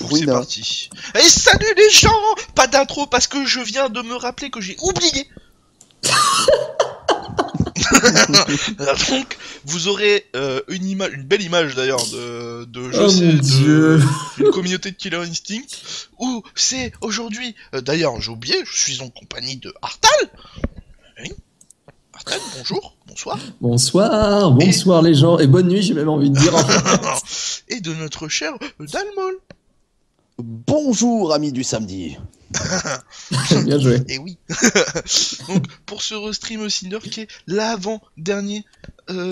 C'est parti. Et salut les gens. Pas d'intro parce que je viens de me rappeler que j'ai oublié. Donc vous aurez une belle image d'ailleurs de je sais, une communauté de Killer Instinct où c'est aujourd'hui. D'ailleurs j'ai oublié, je suis en compagnie de Artal. Oui. Artal, bonjour, bonsoir. Bonsoir les gens, et bonne nuit j'ai même envie de dire. Et de notre cher Dalmol. Bonjour amis du samedi. Bien joué. Et oui. Donc pour ce restream Cinder qui est l'avant-dernier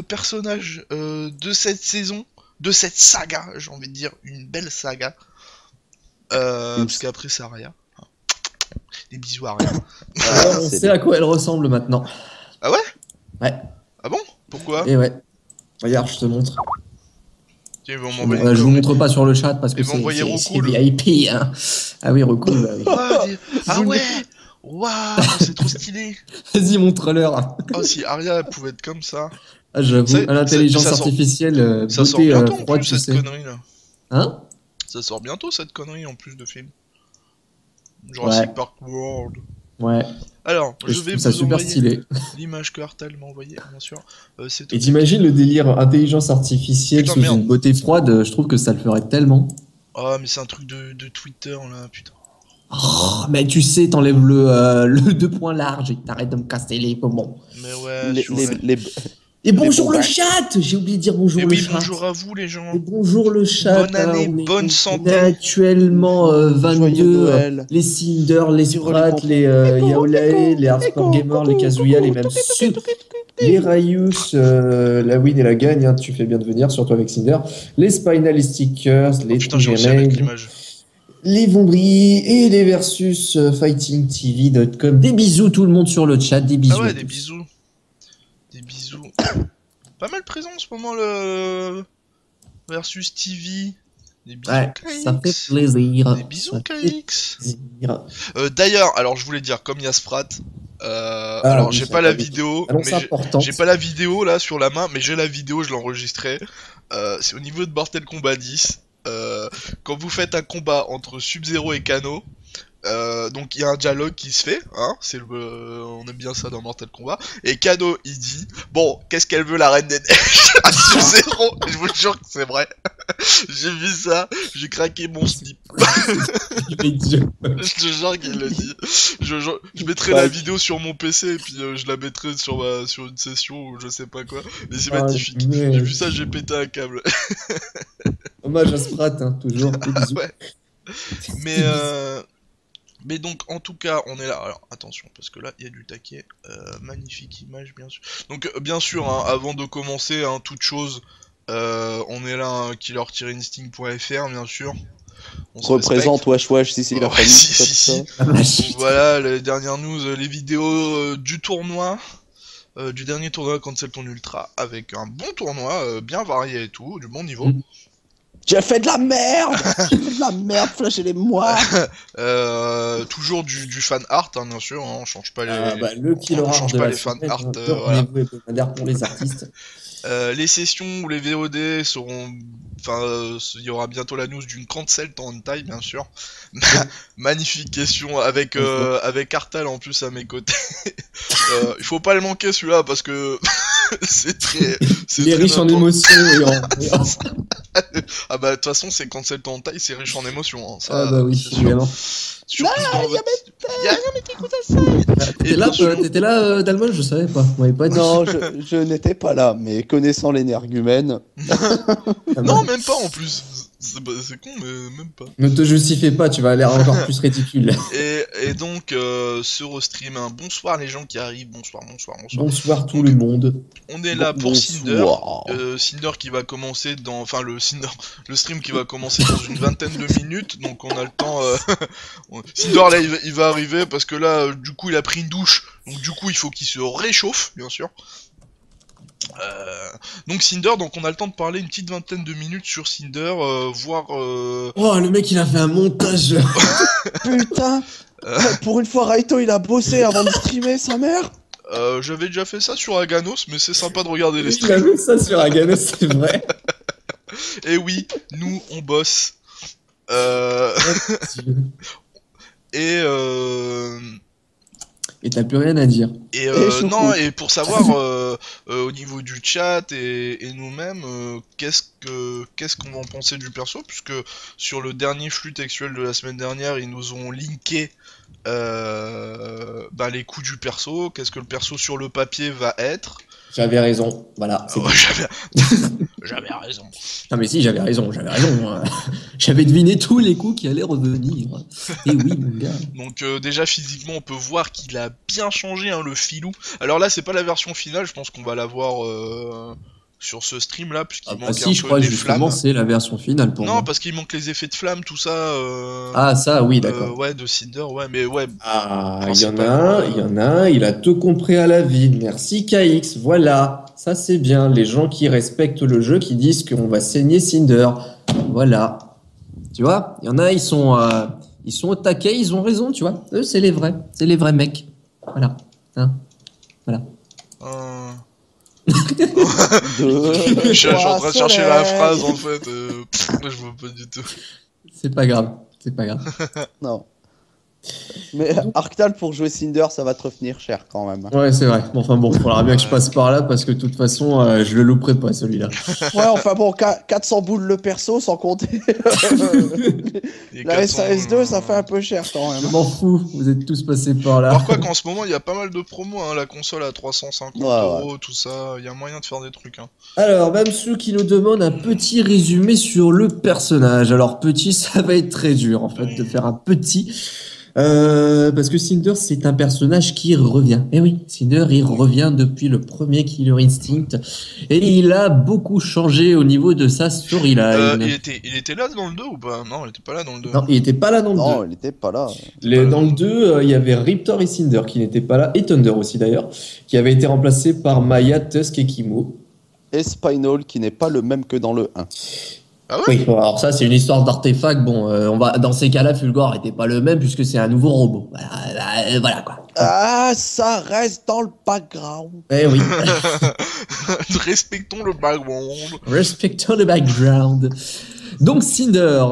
personnage de cette saison, de cette saga, j'ai envie de dire une belle saga. Parce qu'après c'est Aria. Des bisous à Aria. On sait à quoi elle ressemble maintenant. Ah ouais? Ouais. Ah bon? Pourquoi? Et ouais. Regarde, je te montre. Tiens, je vous montre pas sur le chat parce que c'est VIP, hein. Ah oui, recool. Ah ouais. Waouh, c'est trop stylé. Vas-y, montre-leur. Oh, si Aria pouvait être comme ça. Ah, j'avoue, à l'intelligence artificielle, ça sort bientôt en plus tu cette connerie là. Hein? Ça sort bientôt cette connerie en plus de film. Jurassic Park World. Ouais. Alors, je vais vous super stylé. L'image que Artal m'a envoyée, bien sûr. Et t'imagines le délire intelligence artificielle sous une beauté froide, je trouve que ça le ferait tellement. Oh, mais c'est un truc de Twitter là, putain. Oh, mais tu sais, t'enlèves le 2 points large et t'arrêtes de me casser les poumons. Mais ouais, Et bonjour le chat. J'ai oublié de dire bonjour le chat. Bonjour à vous les gens. Et bonjour le chat. Bonne année, bonne santé. On est actuellement 22. Les Cinder, les Sprat, les Yaolae, les Hardcore Gamers, les Kazuya, les mêmes les Rayus, la win et la gagne, hein, tu fais bien de venir, surtout avec Cinder. Les Spinal Stickers, les les Vombris et les versus fightingtv.com. Des bisous tout le monde sur le chat, des bisous. Ah ouais, des bisous. Des bisous. Pas mal présent en ce moment le versus TV. Des bisous KX. Ça fait plaisir. Des bisous KX. D'ailleurs, alors je voulais dire, comme il y a Sprat, alors j'ai pas la vidéo, j'ai pas la vidéo là sur la main, mais j'ai la vidéo, je l'ai enregistrée. C'est au niveau de Mortal Kombat 10. Quand vous faites un combat entre Sub-Zero et Kano, donc il y a un dialogue qui se fait, hein, on aime bien ça dans Mortal Kombat, et Kano il dit, bon, qu'est-ce qu'elle veut la Reine des Neiges à Sub-Zero, je vous jure que c'est vrai, j'ai vu ça, j'ai craqué mon slip. Je te jure qu'il le dit, je mettrai la vidéo sur mon PC et puis je la mettrai sur une session ou je sais pas quoi, mais c'est magnifique, j'ai vu ça, j'ai pété un câble. Hommage à Sprat, hein, toujours, ouais. Mais donc en tout cas on est là, alors attention parce que là il y a du taquet, magnifique image bien sûr. Donc bien sûr hein, avant de commencer hein, toute chose, on est là hein, killer-instinct.fr bien sûr. On représente wesh si la famille si. Donc, voilà les dernières news, les vidéos du tournoi. Du dernier tournoi Cancel Ton Ultra avec un bon tournoi bien varié et tout, du bon niveau. J'ai fait de la merde. J'ai fait de la merde, flashez-les-moi. Toujours du fan art, hein, bien sûr, hein, on change pas les, le killer on change pas les fan art, voilà. Pour les artistes. Les sessions ou les VOD seront, enfin, il y aura bientôt la news d'une cancel en taille, bien sûr. Magnifique question avec Artal en plus à mes côtés. Il faut pas le manquer celui-là parce que c'est très. Il est riche en émotions et en. Ah bah de toute façon c'est cancel en taille, c'est riche en émotions. Hein, ça, ah bah oui, évidemment. Y'a mais t'écoutes ça. T'étais là, Dalmol, je savais pas. Non, je n'étais pas là, mais connaissant l'énergumène. Non, même pas en plus. C'est con, mais même pas. Ne te justifie pas, tu vas aller encore plus ridicule. Et donc, ce restream, hein. Bonsoir les gens qui arrivent, bonsoir. Bonsoir tout le monde. On est là pour Cinder. Cinder qui va commencer dans. Enfin, le stream qui va commencer dans une vingtaine de minutes, donc on a le temps. Cinder là, il va arriver parce que là, du coup, il a pris une douche, donc du coup, il faut qu'il se réchauffe, bien sûr. Donc Cinder, donc on a le temps de parler une petite vingtaine de minutes sur Cinder, voir. Oh le mec il a fait un montage. Putain. Pour une fois Raito il a bossé avant de streamer sa mère. J'avais déjà fait ça sur Aganos, mais c'est sympa de regarder les streams. J'avais ça sur Aganos, c'est vrai. Et oui, nous on bosse. Et t'as plus rien à dire. Et non, et pour savoir au niveau du chat et nous-mêmes, qu'est-ce qu'on va en penser du perso, puisque sur le dernier flux textuel de la semaine dernière, ils nous ont linké les coups du perso, qu'est-ce que le perso sur le papier va être. J'avais raison, voilà. J'avais raison. Non mais si, j'avais raison. J'avais deviné tous les coups qui allaient revenir. Et oui, mon gars. Donc déjà physiquement, on peut voir qu'il a bien changé, hein, le filou. Alors là, c'est pas la version finale, je pense qu'on va la voir sur ce stream là, puisqu'il manque un peu des flammes. C'est la version finale pour moi. Non, parce qu'il manque les effets de flammes, tout ça. Ah ça, oui, d'accord. Ouais, de Cinder, ouais, mais ouais. Ah, il y en a un, il a tout compris à la vie. Merci KX, voilà. Ça c'est bien, les gens qui respectent le jeu, qui disent qu'on va saigner Cinder. Voilà. Tu vois, il y en a, ils sont au taquet, ils ont raison, tu vois. Eux, c'est les vrais mecs. Voilà. Hein, voilà. Je suis en train de chercher la phrase en fait. Je vois pas du tout. C'est pas grave. Non. Mais Arctal pour jouer Cinder, ça va te revenir cher quand même. Ouais, c'est vrai. Enfin bon, il faudra bien que je passe par là parce que de toute façon, je le louperai pas celui-là. Ouais, enfin bon, 400 boules le perso sans compter. La SAS2, ça fait un peu cher quand même. Je m'en fous, vous êtes tous passés par là. Alors quoi qu'en ce moment, il y a pas mal de promos, hein, la console à 350 €, tout ça, il y a moyen de faire des trucs. Hein. Alors, Mamsou qui nous demande un petit résumé sur le personnage. Alors, petit, ça va être très dur en fait de faire un petit. Parce que Cinder, c'est un personnage qui revient. Eh oui, Cinder, il revient depuis le premier Killer Instinct. Et il a beaucoup changé au niveau de sa storyline. Il était là dans le 2 ou pas? Non, il était pas là dans le 2. Non, il était pas là dans le 2. Non, il était pas là. Dans le 2, il y avait Riptor et Cinder qui n'étaient pas là. Et Thunder aussi d'ailleurs. Qui avait été remplacé par Maya, Tusk et Kimo. Et Spinal qui n'est pas le même que dans le 1. Ah ouais. Oui, alors ça c'est une histoire d'artefact. Bon, dans ces cas-là, Fulgore n'était pas le même puisque c'est un nouveau robot. Voilà quoi. Ah, ça reste dans le background. Eh oui. Respectons le background. Respectons le background. Donc Cinder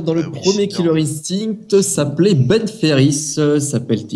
dans le premier Killer Instinct s'appelait Ben Ferris,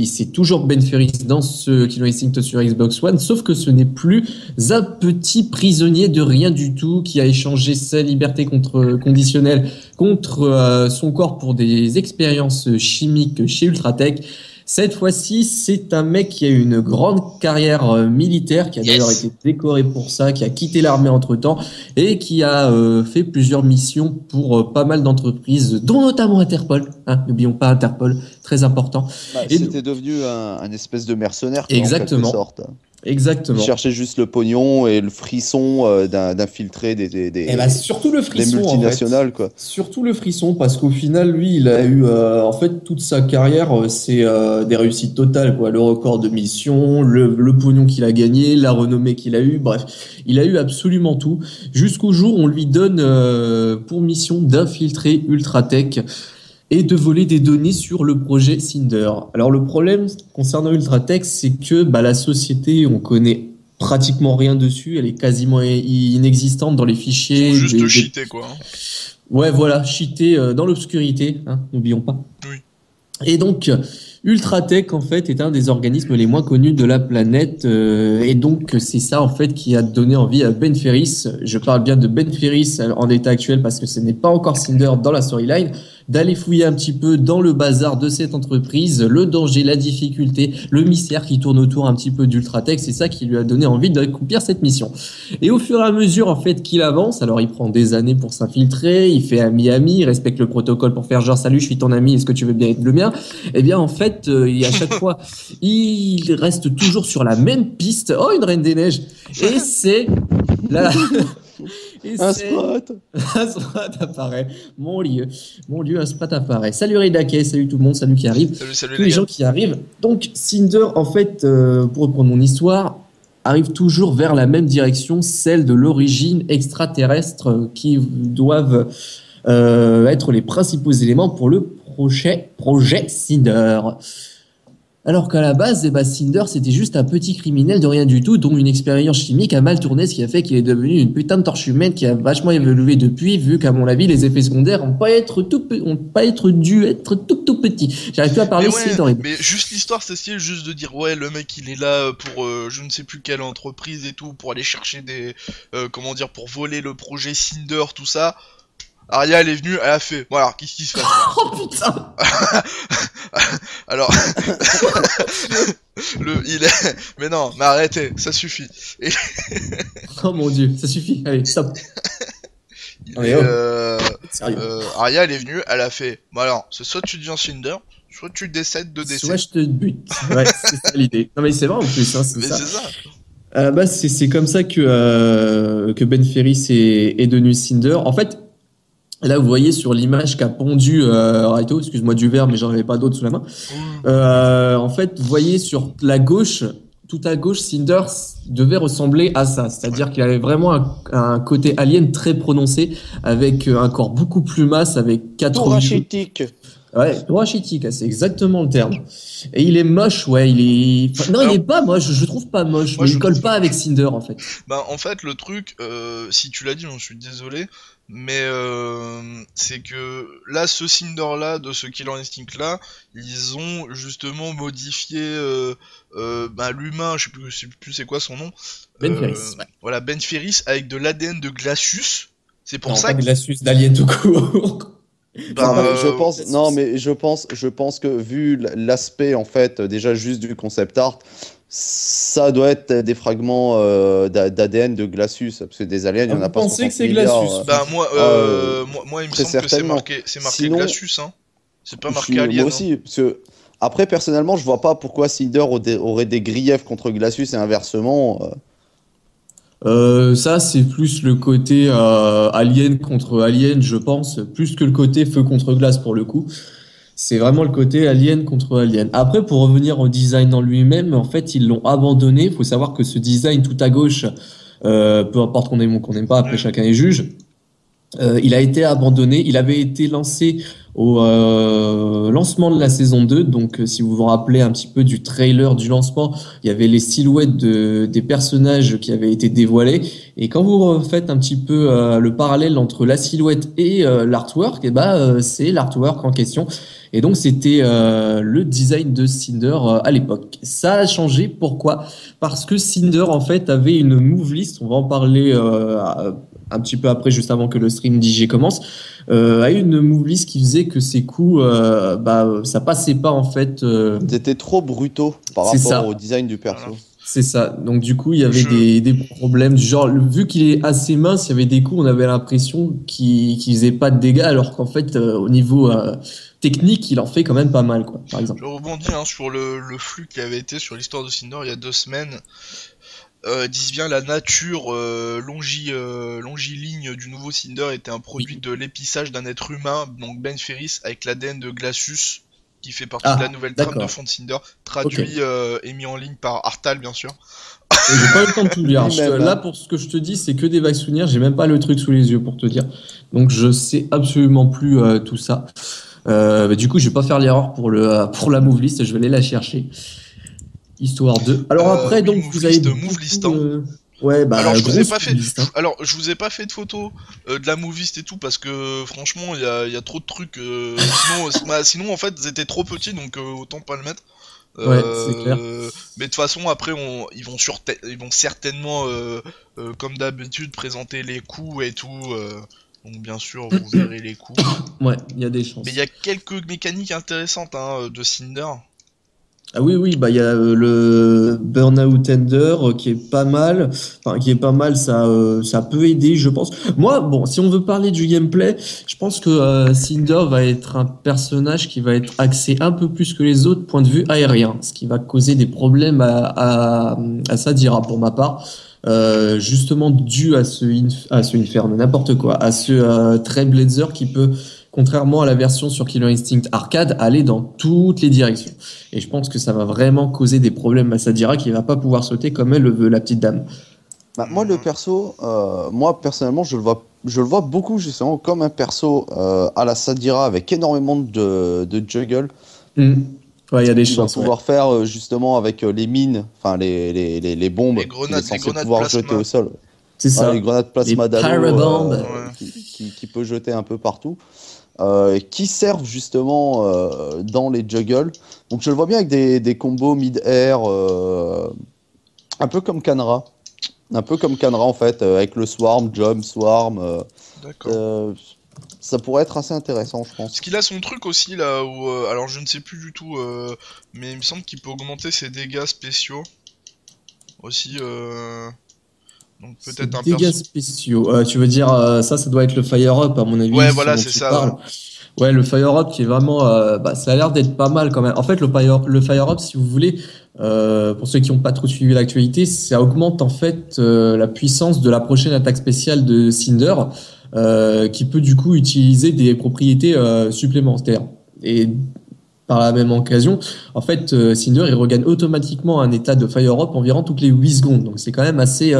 c'est toujours Ben Ferris dans ce Killer Instinct sur Xbox One, sauf que ce n'est plus un petit prisonnier de rien du tout qui a échangé sa liberté conditionnelle contre son corps pour des expériences chimiques chez Ultratech. Cette fois-ci, c'est un mec qui a eu une grande carrière militaire, qui a d'ailleurs été décoré pour ça, qui a quitté l'armée entre-temps et qui a fait plusieurs missions pour pas mal d'entreprises, dont notamment Interpol. Hein, n'oublions pas Interpol, très important. C'était devenu un espèce de mercenaire. Exactement. En quelque sorte. Exactement. Il cherchait juste le pognon et le frisson d'infiltrer des surtout le frisson, des multinationales, en fait. Quoi. Surtout le frisson, parce qu'au final, lui, il a eu, en fait, toute sa carrière, c'est des réussites totales, quoi. Le record de mission, le pognon qu'il a gagné, la renommée qu'il a eu, bref, il a eu absolument tout. Jusqu'au jour où on lui donne pour mission d'infiltrer Ultratech et de voler des données sur le projet Cinder. Alors le problème concernant Ultratech, c'est que la société, on connaît pratiquement rien dessus, elle est quasiment inexistante dans les fichiers. Ils sont juste cheatés, quoi. Ouais, voilà, cheatés dans l'obscurité, hein, n'oublions pas. Oui. Et donc, Ultratech, en fait, est un des organismes les moins connus de la planète. Et donc, c'est ça, en fait, qui a donné envie à Ben Ferris. Je parle bien de Ben Ferris en état actuel parce que ce n'est pas encore Cinder dans la storyline. D'aller fouiller un petit peu dans le bazar de cette entreprise, le danger, la difficulté, le mystère qui tourne autour un petit peu d'Ultratech, c'est ça qui lui a donné envie d'accomplir cette mission. Et au fur et à mesure en fait qu'il avance, alors il prend des années pour s'infiltrer, il fait ami-ami, il respecte le protocole pour faire genre salut, je suis ton ami, est-ce que tu veux bien être le mien? Eh bien en fait, à chaque fois, il reste toujours sur la même piste. Oh, une Reine des Neiges. Et c'est là. Un sprat. Un sprat apparaît. Mon Dieu, un sprat apparaît. Salut Redake, salut tout le monde, salut qui arrive. Salut tous les gens qui arrivent. Donc Cinder, en fait, pour reprendre mon histoire, arrive toujours vers la même direction, celle de l'origine extraterrestre qui doivent être les principaux éléments pour le projet Cinder. Alors qu'à la base, Cinder, c'était juste un petit criminel de rien du tout, dont une expérience chimique a mal tourné, ce qui a fait qu'il est devenu une putain de torche humaine qui a vachement évolué depuis, vu qu'à mon avis, les effets secondaires ont pas dû être tout petits. J'arrive plus à parler, c'est horrible. Mais juste l'histoire, c'est stylé, juste de dire, ouais, le mec, il est là pour je ne sais plus quelle entreprise et tout, pour aller chercher des... pour voler le projet Cinder, tout ça. Arya, elle est venue, elle a fait. Voilà, qu'est-ce qui se passe? Oh putain. Alors, mais non, mais arrêtez, ça suffit. Oh mon dieu, ça suffit. Allez, stop. Arya, elle est venue, elle a fait. Bon alors, c'est soit tu deviens Cinder, soit tu décèdes de décès. Soit je te bute. Ouais, c'est ça l'idée. Non mais c'est vrai en plus, hein, c'est ça. C'est comme ça que Ben Ferris est devenu Cinder. En fait. Là, vous voyez sur l'image qu'a pondu Raito, excuse-moi du verre, mais j'en avais pas d'autre sous la main. En fait, vous voyez sur la gauche, tout à gauche, Cinder devait ressembler à ça. C'est-à-dire qu'il avait vraiment un côté alien très prononcé, avec un corps beaucoup plus mince, avec 4 rachitique. Ouais, rachitique, c'est exactement le terme. Et il est moche, ouais, il est pas moche, je trouve pas moche, mais il colle pas avec Cinder, en fait. Bah, en fait, le truc, si tu l'as dit, j'en suis désolé, mais c'est que là, ce Cinder là, de ce Killer Instinct là, ils ont justement modifié l'humain, je sais plus c'est quoi son nom. Ben Ferris. Ouais. Voilà, Ben Ferris avec de l'ADN de Glacius. C'est pour ça que Glacius d'Alien tout court. Je pense que vu l'aspect en fait déjà juste du concept art, ça doit être des fragments d'ADN de Glacius, parce que des aliens, il y en a pas. Vous pensez que c'est Glacius? Moi, il me semble que c'est marqué sinon, Glacius, hein. C'est pas marqué Alien. Moi aussi, parce que après, personnellement, je vois pas pourquoi Cinder aurait des griefs contre Glacius et inversement. Ça, c'est plus le côté alien contre alien, je pense, plus que le côté feu contre glace pour le coup. C'est vraiment le côté alien contre alien. Après, pour revenir au design en lui-même, en fait, ils l'ont abandonné. Il faut savoir que ce design tout à gauche, peu importe qu'on aime ou qu'on n'aime pas, après chacun est juge, il a été abandonné. Il avait été lancé au lancement de la saison 2. Donc, si vous vous rappelez un petit peu du trailer du lancement, il y avait les silhouettes des personnages qui avaient été dévoilés. Et quand vous faites un petit peu le parallèle entre la silhouette et l'artwork, c'est l'artwork en question. Et donc, c'était le design de Cinder à l'époque. Ça a changé. Pourquoi? Parce que Cinder, en fait, avait une move list. On va en parler un petit peu après, juste avant que le stream DJ commence. A une move list qui faisait que ses coups, ça passait pas, en fait. C'était trop brutaux par rapport au design du perso. C'est ça. Donc, du coup, il y avait des problèmes. Genre, vu qu'il est assez mince, il y avait des coups, on avait l'impression qu'il faisait pas de dégâts, alors qu'en fait, au niveau technique, il en fait quand même pas mal, quoi, par exemple. Je rebondis sur le flux qui avait été sur l'histoire de Cinder il y a 2 semaines. Disent bien la nature longiligne du nouveau Cinder était un produit de l'épissage d'un être humain, donc Ben Ferris, avec l'ADN de Glacius, qui fait partie de la nouvelle trame de fond de Cinder, traduit et mis en ligne par Artal, bien sûr. J'ai pas eu le temps de tout lire. Là, pour ce que je te dis, c'est que des vagues souvenirs, j'ai même pas le truc sous les yeux pour te dire. Donc je sais absolument plus tout ça. Du coup, je vais pas faire l'erreur pour la move list, je vais aller la chercher. Histoire 2. Alors après, donc vous avez move list, ouais, alors je vous ai pas fait. Alors je vous ai pas fait de photos de la moviste et tout parce que franchement il y a trop de trucs. Sinon en fait ils étaient trop petits donc autant pas le mettre. Ouais, c'est clair. Mais de toute façon après ils vont certainement comme d'habitude présenter les coups et tout. Donc bien sûr vous verrez les coups. Ouais, il y a des chances. Mais il y a quelques mécaniques intéressantes de Cinder. Ah oui, il y a le Burnout Ender qui est pas mal. Enfin, ça peut aider, je pense. Moi, bon, si on veut parler du gameplay, je pense que Cinder va être un personnage qui va être axé un peu plus que les autres point de vue aérien, ce qui va causer des problèmes à Sadira pour ma part. Justement dû à ce Inferno, n'importe quoi, à ce Trailblazer qui peut, contrairement à la version sur Killer Instinct Arcade, aller dans toutes les directions. Et je pense que ça va vraiment causer des problèmes à Sadira qui va pas pouvoir sauter comme elle le veut, la petite dame. Moi, le perso, moi personnellement, je le vois beaucoup justement comme un perso à la Sadira avec énormément de juggle. Ouais, il y a des chances. Pouvoir faire justement avec les mines, enfin les bombes, les grenades pouvoir plasma. jeter au sol. C'est ça. Les grenades plasma d'Halo qui peut jeter un peu partout. Qui servent justement dans les juggles. Donc je le vois bien avec des combos mid-air, un peu comme Kanra. Un peu comme Kanra en fait, avec le Swarm, Jump, Swarm. D'accord. Ça pourrait être assez intéressant, je pense. Parce qu'il a son truc aussi là où. Alors je ne sais plus du tout, mais il me semble qu'il peut augmenter ses dégâts spéciaux. Aussi. Donc peut-être un dégâts spéciaux. Tu veux dire, ça doit être le Fire Up à mon avis. Ouais, voilà, c'est ça. Ouais, le Fire Up qui est vraiment. Ça a l'air d'être pas mal quand même. En fait, le Fire Up, si vous voulez, pour ceux qui n'ont pas trop suivi l'actualité, ça augmente en fait la puissance de la prochaine attaque spéciale de Cinder, qui peut du coup utiliser des propriétés supplémentaires. Et par la même occasion, en fait, Cinder il regagne automatiquement un état de Fire Up environ toutes les 8 secondes. Donc c'est quand même assez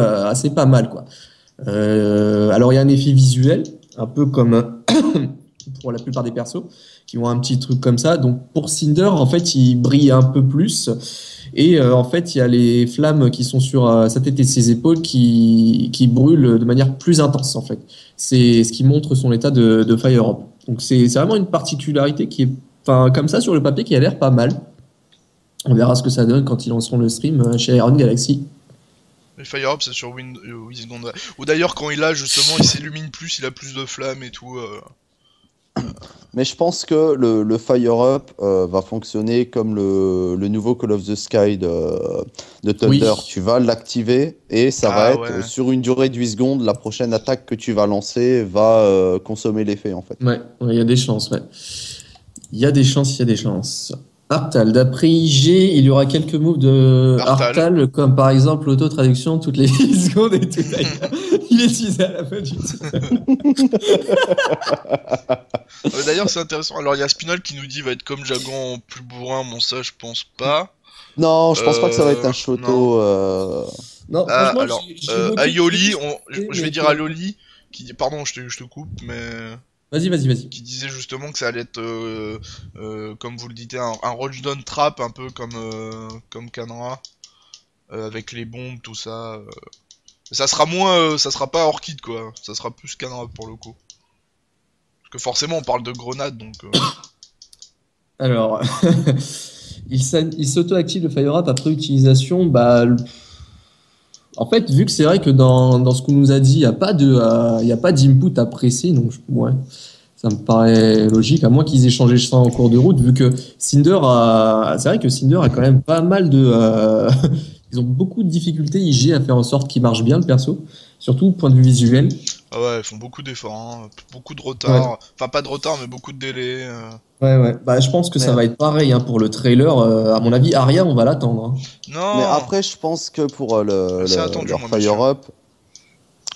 pas mal, quoi. Alors il y a un effet visuel, un peu comme pour la plupart des persos qui ont un petit truc comme ça. Donc pour Cinder, en fait, il brille un peu plus. Et en fait, il y a les flammes qui sont sur sa tête et ses épaules qui brûlent de manière plus intense, en fait. C'est ce qui montre son état de Fire Up. Donc c'est vraiment une particularité qui est, enfin, comme ça sur le papier, qui a l'air pas mal. On verra ce que ça donne quand ils lanceront le stream chez Iron Galaxy. Le Fire Up, c'est sur 8 secondes. Ou d'ailleurs, quand il a justement, il s'illumine plus, il a plus de flammes et tout. Mais je pense que le Fire Up va fonctionner comme le nouveau Call of the Sky de Thunder. Oui. Tu vas l'activer et ça va être sur une durée de 8 secondes. La prochaine attaque que tu vas lancer va consommer l'effet en fait. Ouais, il y a des chances, ouais. Il y a des chances. Artal, d'après IG, il y aura quelques moves de Artal, comme par exemple l'auto-traduction toutes les 10 secondes et tout. Il est utilisé à la fin du D'ailleurs, c'est intéressant. Alors, il y a Spinal qui nous dit va être comme Jagan en plus bourrin. Bon, ça, je pense pas. Non, je pense pas que ça va être un Shoto. Non, alors, Aioli, je vais dire à Loli, qui... Pardon, je te coupe, mais... Vas-y. Qui disait justement que ça allait être, comme vous le dites, un Roach-Down Trap, un peu comme Kanra, avec les bombes, tout ça. Ça sera moins, ça sera pas Orchid quoi, ça sera plus Kanra pour le coup. Parce que forcément on parle de grenade donc. Alors, il s'auto-active le Fire Up après utilisation, en fait, vu que c'est vrai que dans ce qu'on nous a dit, il n'y a pas d'input à presser, donc ouais, ça me paraît logique, à moins qu'ils aient changé ça en cours de route, vu que Cinder c'est vrai que Cinder a quand même pas mal de... Ils ont beaucoup de difficultés, IG, à faire en sorte qu'il marche bien, le perso, surtout au point de vue visuel. Ah ouais, ils font beaucoup d'efforts, hein. Beaucoup de retard, enfin pas de retard, mais beaucoup de délai. Ouais. Je pense que ça va être pareil pour le trailer. À mon avis, Aria, on va l'attendre. Non. Mais après, je pense que pour leur Fire Up,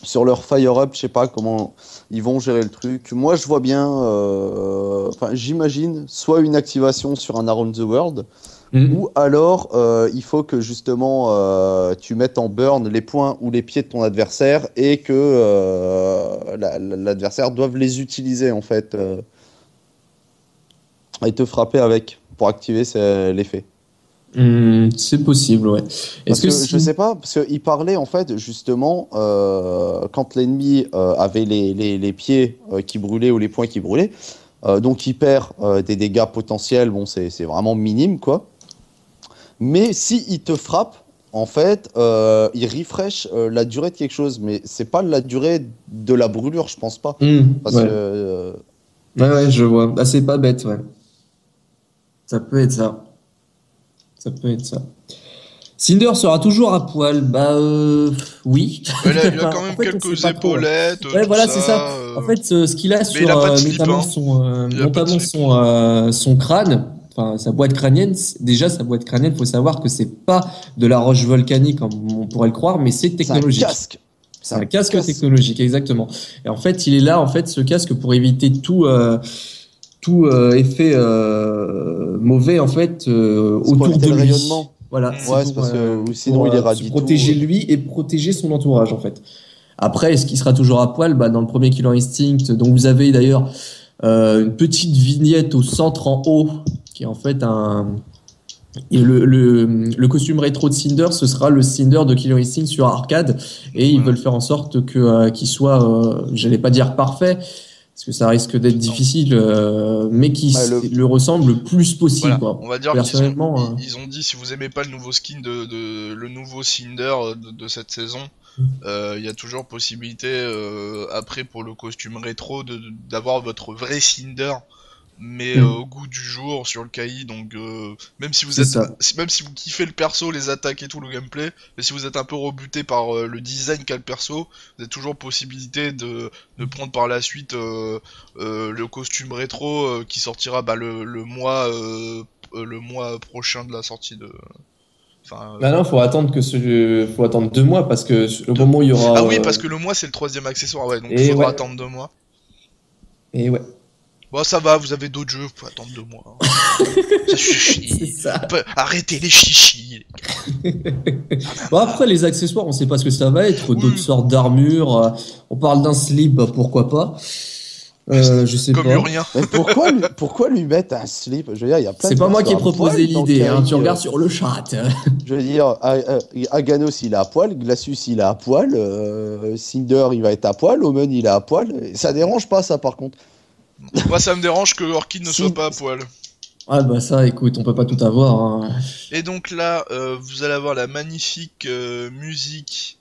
sur leur Fire Up, je sais pas comment ils vont gérer le truc. Moi, je vois bien, j'imagine, soit une activation sur un Around the World, ou alors il faut que justement tu mettes en burn les poings ou les pieds de ton adversaire et que l'adversaire doive les utiliser en fait et te frapper avec pour activer l'effet. C'est possible, ouais. Je sais pas, parce qu'il parlait en fait justement quand l'ennemi avait les pieds qui brûlaient ou les poings qui brûlaient, donc il perd des dégâts potentiels, bon c'est vraiment minime quoi. Mais si il te frappe, en fait, il refresh la durée de quelque chose, mais c'est pas la durée de la brûlure, je pense pas. Parce que, ouais, je vois. C'est pas bête, ouais. Ça peut être ça. Cinder sera toujours à poil, oui. Il a quand même quelques épaulettes. Ouais, voilà, c'est ça. En fait, ce qu'il a sur notamment son crâne. Enfin, sa boîte crânienne, faut savoir que c'est pas de la roche volcanique comme on pourrait le croire, mais c'est technologique. C'est un casque technologique, exactement. Et en fait, il est là, ce casque pour éviter tout effet mauvais autour de lui. Rayonnement. Voilà. Ouais, c'est parce que sinon il irradie tout. Protéger lui et protéger son entourage en fait. Après, est-ce qu'il sera toujours à poil ? Dans le premier Killer Instinct, dont vous avez d'ailleurs une petite vignette au centre en haut, qui est en fait Et le costume rétro de Cinder, ce sera le Cinder de Killer Instinct sur arcade, et ils veulent faire en sorte que qu'il soit, j'allais pas dire parfait, parce que ça risque d'être difficile, mais qui le ressemble le plus possible. Voilà, quoi. On va dire personnellement, ils ont dit si vous aimez pas le nouveau skin le nouveau Cinder de cette saison, il y a toujours possibilité après pour le costume rétro d'avoir votre vrai Cinder. Mais au goût du jour sur le KI, donc même si vous kiffez le perso, les attaques et tout, le gameplay, mais si vous êtes un peu rebuté par le design qu'a le perso, vous avez toujours possibilité de prendre par la suite le costume rétro qui sortira le mois prochain de la sortie de. Bah non, faut attendre faut attendre 2 mois parce que le moment où il y aura. Ah oui, parce que le mois c'est le 3ème accessoire, ouais, donc il faudra attendre 2 mois. Et ouais. Bon, ça va, vous avez d'autres jeux, vous pouvez attendre 2 mois. Ça suffit. Arrêtez les chichis. Bon, après, les accessoires, on sait pas ce que ça va être. D'autres sortes d'armure. On parle d'un slip, pourquoi pas. Je sais comme pas. Rien. Mais pourquoi lui mettre un slip? Je veux dire, il y a plein C'est pas moi qui ai proposé l'idée, hein, tu regardes sur le chat. Je veux dire, Aganos il est à poil, Glacius il est à poil, Cinder il va être à poil, Omen il est à poil. Ça dérange pas ça par contre. Moi ça me dérange que Orchid ne soit pas à poil. Ah bah ça, écoute, on peut pas tout avoir. Hein. Et donc là, vous allez avoir la magnifique musique.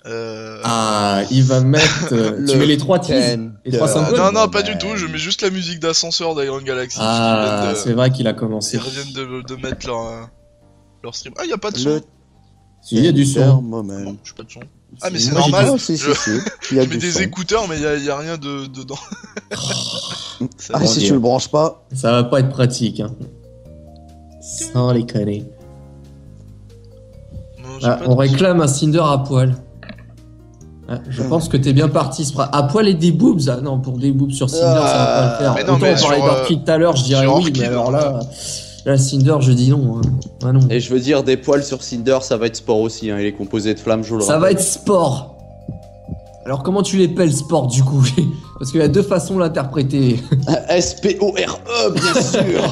Il va mettre. Tu mets les 3 teas, les 3 symboles. Non, pas du tout. Je mets juste la musique d'ascenseur d'Iron Galaxy. C'est vrai qu'il a commencé. Ils reviennent de mettre leur stream. Ah, y a pas de son. Si, il y a du son. Bon, j'ai pas de son. Ah, mais c'est normal. Je mets des écouteurs, mais y a rien dedans. Si tu le branches pas. Ça va pas être pratique. Hein. Sans les conner. On réclame un Cinder à poil. Je pense que t'es bien parti. À poil et des boobs. Ah non, pour des boobs sur Cinder, ça va pas le faire. Mais non, autant on parlait d'Orchid tout à l'heure, je dirais oui, Orchid, mais alors là, Cinder, je dis non. Ah non. Et je veux dire, des poils sur Cinder, ça va être sport aussi. Hein. Il est composé de flammes, je le rappelle. Ça va être sport. Alors comment tu l'épelles sport du coup? Parce qu'il y a 2 façons de l'interpréter. S-P-O-R-E, bien sûr.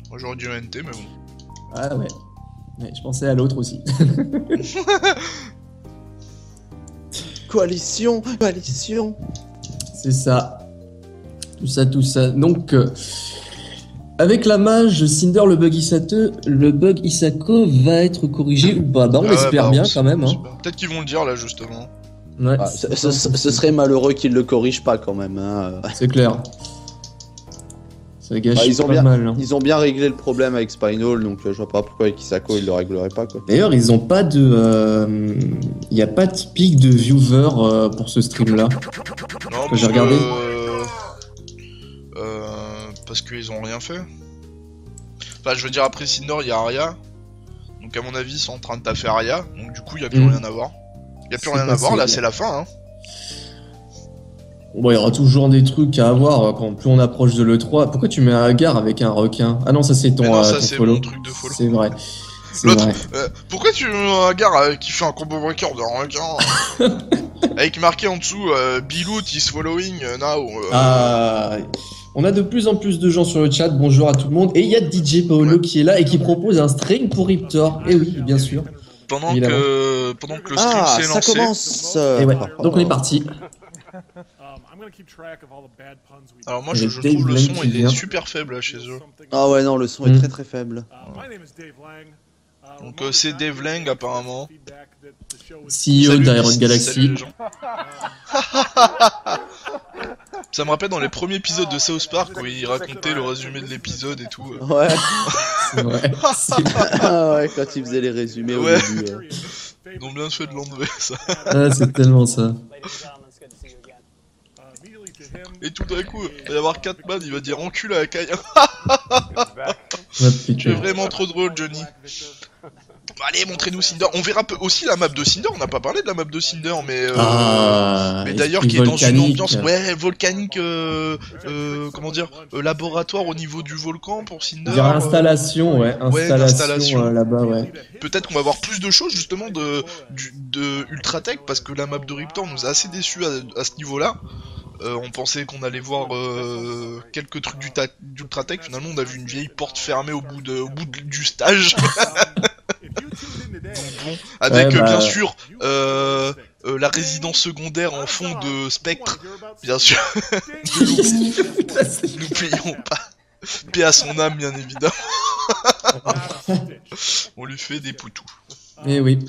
Moi j'aurais dû NT, mais bon. Ah ouais. Je pensais à l'autre aussi. Coalition. C'est ça. Tout ça. Donc, avec la mage Cinder, le bug Isako va être corrigé ou pas? On espère bien quand même. Hein. Peut-être qu'ils vont le dire là justement. Ouais, ce serait malheureux qu'ils le corrigent pas quand même. Hein. C'est clair. Ça gâche pas mal. Hein. Ils ont bien réglé le problème avec Spinal, donc je vois pas pourquoi avec Isako ils le régleraient pas. D'ailleurs, ils ont pas de. Il n'y a pas de pic de viewer pour ce stream là. Non, j'ai regardé. Parce qu'ils ont rien fait. Enfin, je veux dire, après Cinder, il y a Arya. Donc, à mon avis, ils sont en train de taffer Arya. Donc, du coup, il n'y a plus rien à voir. Il n'y a plus rien à voir, là, c'est la fin. Hein. Bon, il y aura toujours des trucs à avoir quand plus on approche de l'E3. Pourquoi tu mets un Hagar avec un requin? Ah non, ça c'est ton, non, ça, ton c'est follow. Mon truc de follow. C'est vrai. L'autre, pourquoi tu mets un Hagar qui fait un combo breaker de requin avec marqué en dessous Bilout is following now. On a de plus en plus de gens sur le chat, bonjour à tout le monde. Et il y a DJ Paolo qui est là et qui propose un stream pour Riptor. Et oui, bien sûr. Pendant que le stream s'est lancé. Ça commence. Et ouais, donc on est parti. Alors moi je trouve le son il est super faible là, chez eux. Ah ouais non, le son est très très faible. Donc c'est Dave Lang apparemment. CEO d'Iron Galaxy. Ça me rappelle dans les premiers épisodes de South Park où il racontait le résumé de l'épisode et tout. Ouais. C'est vrai. Ouais, quand il faisait les résumés au début. Ils ont bien fait de l'enlever ça. C'est tellement ça. Et tout d'un coup, il va y avoir Catman, il va dire encule à la caille. Tu es vraiment trop drôle, Johnny. Allez, montrez-nous Cinder. On verra aussi la map de Cinder. On n'a pas parlé de la map de Cinder, mais d'ailleurs qui est dans une ambiance volcanique. Comment dire, laboratoire au niveau du volcan pour Cinder. Installation, installation là-bas, ouais. Peut-être qu'on va avoir plus de choses justement de Ultratech parce que la map de Riptor nous a assez déçus à ce niveau-là. on pensait qu'on allait voir quelques trucs d'Ultratech. Finalement, on a vu une vieille porte fermée au bout du stage. Donc bon, avec bien sûr la résidence secondaire en fond de Spectre, bien sûr. N'oublions pas. Paix à son âme, bien évidemment. On lui fait des poutous. Eh oui.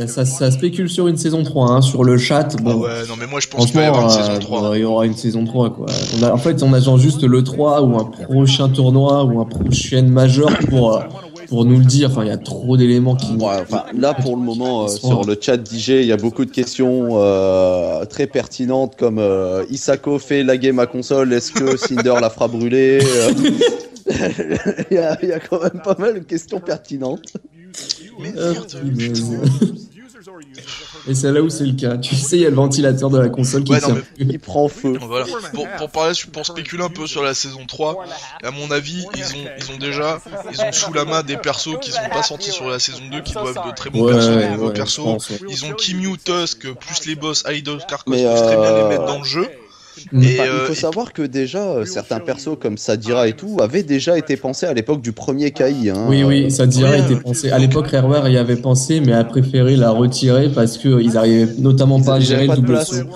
Ça spécule sur une saison 3, hein, sur le chat. Bon, ouais, non mais moi je pense qu'il va y avoir une saison 3. Il y aura une saison 3, quoi. En fait, on a genre juste le 3 ou un prochain tournoi ou un prochain major pour nous le dire. Enfin, il y a trop d'éléments qui... Ouais, enfin, là, pour le moment, sur le chat DJ, il y a beaucoup de questions très pertinentes comme Isako fait laguer ma console, est-ce que Cinder la fera brûler Il y a quand même pas mal de questions pertinentes. Mais merde, et c'est là où c'est le cas. Tu sais, il y a le ventilateur de la console qui il prend feu. Voilà. Pour spéculer un peu sur la saison 3, à mon avis, ils ont sous la main des persos qui sont pas sortis sur la saison 2, qui doivent être de très bons persos. Ils ont Kimyu, Tusk, plus les boss Idol, Carcos, plus très bien les mettre dans le jeu. Il faut savoir que déjà certains persos comme Sadira et tout avaient déjà été pensés à l'époque du premier KI. Hein. Oui, Sadira était pensé. À l'époque, Rareware y avait pensé, mais a préféré la retirer parce qu'ils arrivaient notamment pas à gérer le double saut.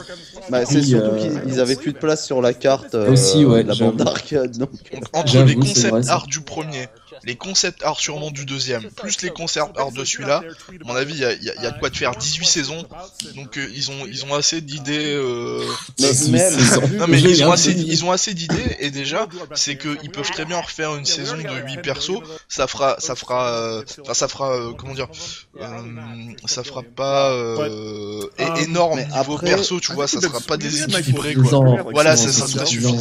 C'est surtout qu'ils avaient plus de place sur la carte aussi, ouais, la bande d'arcade. Donc, entre les concepts art du premier, les concepts art sûrement du deuxième, plus les concepts art de celui-là, à mon avis, il y a de quoi de faire 18 saisons. Donc ils ont assez d'idées. Ils ont assez d'idées et déjà, c'est que ils peuvent très bien refaire une saison de 8 persos. Ça fera comment dire, ça fera pas énorme niveau perso, tu vois, ça sera pas déséquilibré quoi. Voilà, ça sera suffisant.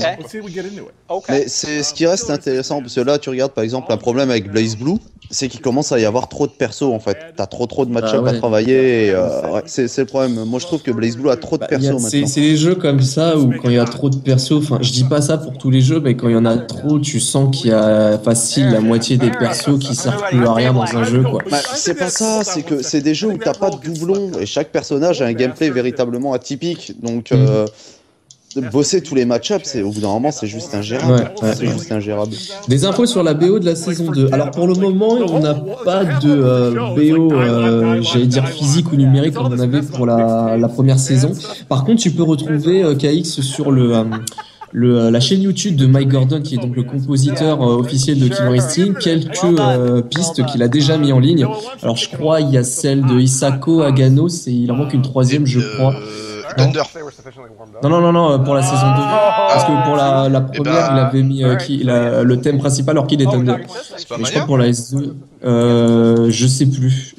Mais c'est ce qui reste intéressant parce que là, tu regardes par exemple un problème avec Blaze Blue, c'est qu'il commence à y avoir trop de persos en fait. T'as trop de match-up à travailler. Et, c'est le problème. Moi, je trouve que Blaze Blue a trop de persos maintenant. C'est les jeux comme ça où quand il y a trop de persos, enfin, je dis pas ça pour tous les jeux, mais quand il y en a trop, tu sens qu'il y a facile la moitié des persos qui servent plus à rien dans un jeu, quoi. C'est pas ça, c'est que c'est des jeux où t'as pas de doublons et chaque personnage a un gameplay véritablement atypique. Donc bosser tous les match-ups, au bout d'un moment, c'est juste ingérable. C'est juste ingérable. Des infos sur la BO de la saison 2. Alors pour le moment, on n'a pas de BO, j'allais dire physique ou numérique comme on avait pour la première saison. Par contre, tu peux retrouver KX sur la chaîne YouTube de Mike Gordon, qui est donc le compositeur officiel de Killer Instinct, quelques pistes qu'il a déjà mis en ligne. Alors je crois il y a celle de Isako Agano, il en manque une troisième, je crois. Thunder. Non, pour la saison 2. Parce que pour la première, il avait mis le thème principal Orchid et Thunder. C'est pas je crois pour la S2, je sais plus